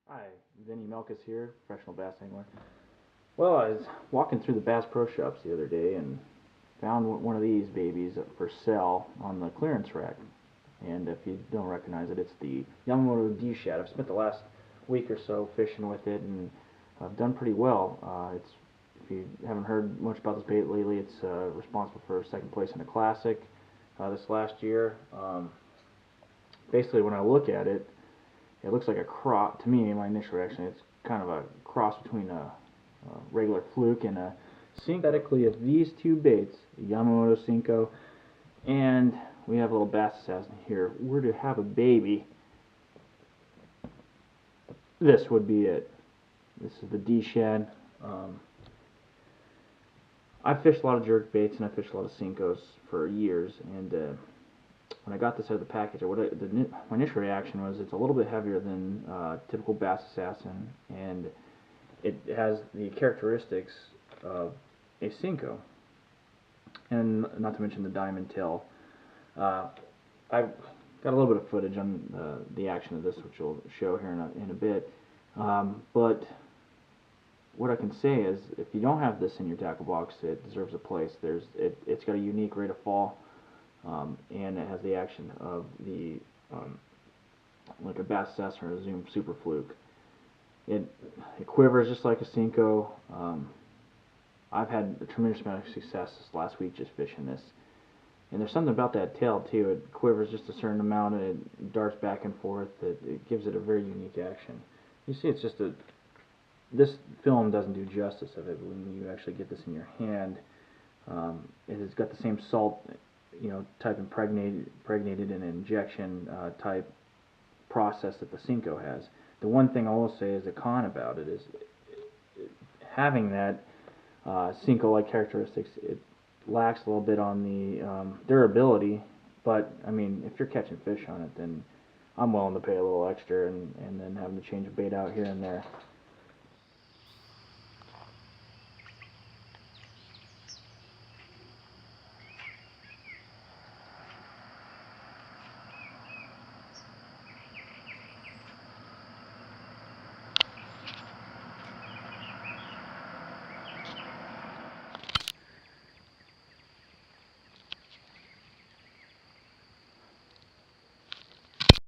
Hi, Vinny Melkus here, professional bass angler. Well, I was walking through the Bass Pro Shops the other day and found one of these babies for sale on the clearance rack. And if you don't recognize it, it's the Yamamoto D Shad. I've spent the last week or so fishing with it, and I've done pretty well. If you haven't heard much about this bait lately, it's responsible for second place in a classic this last year. Basically, when I look at it, it looks like a cross, to me, my initial reaction, it's kind of a cross between a regular fluke and a synthetically of these two baits, the Yamamoto Cinco, and we have a little bass assassin here, were to have a baby, this would be it. This is the D Shad. I've fished a lot of jerk baits and I've fished a lot of Cincos for years, and when I got this out of the package, my initial reaction was it's a little bit heavier than typical Bass Assassin, and it has the characteristics of a Cinco, and not to mention the diamond tail. I've got a little bit of footage on the action of this, which I'll show here in a bit, but what I can say is if you don't have this in your tackle box, it deserves a place. It's got a unique rate of fall. And it has the action of the like a Bass Assassin or a Zoom Super Fluke. It quivers just like a Cinco. I've had a tremendous amount of success this last week just fishing this. And there's something about that tail too. It quivers just a certain amount and it darts back and forth. It gives it a very unique action. You see, it's just this film doesn't do justice of it when you actually get this in your hand. It has got the same salt, type impregnated and injection type process that the Cinco has. The one thing I will say is a con about it is having that Cinco-like characteristics. It lacks a little bit on the durability, but I mean, if you're catching fish on it, then I'm willing to pay a little extra and then having to change a bait out here and there.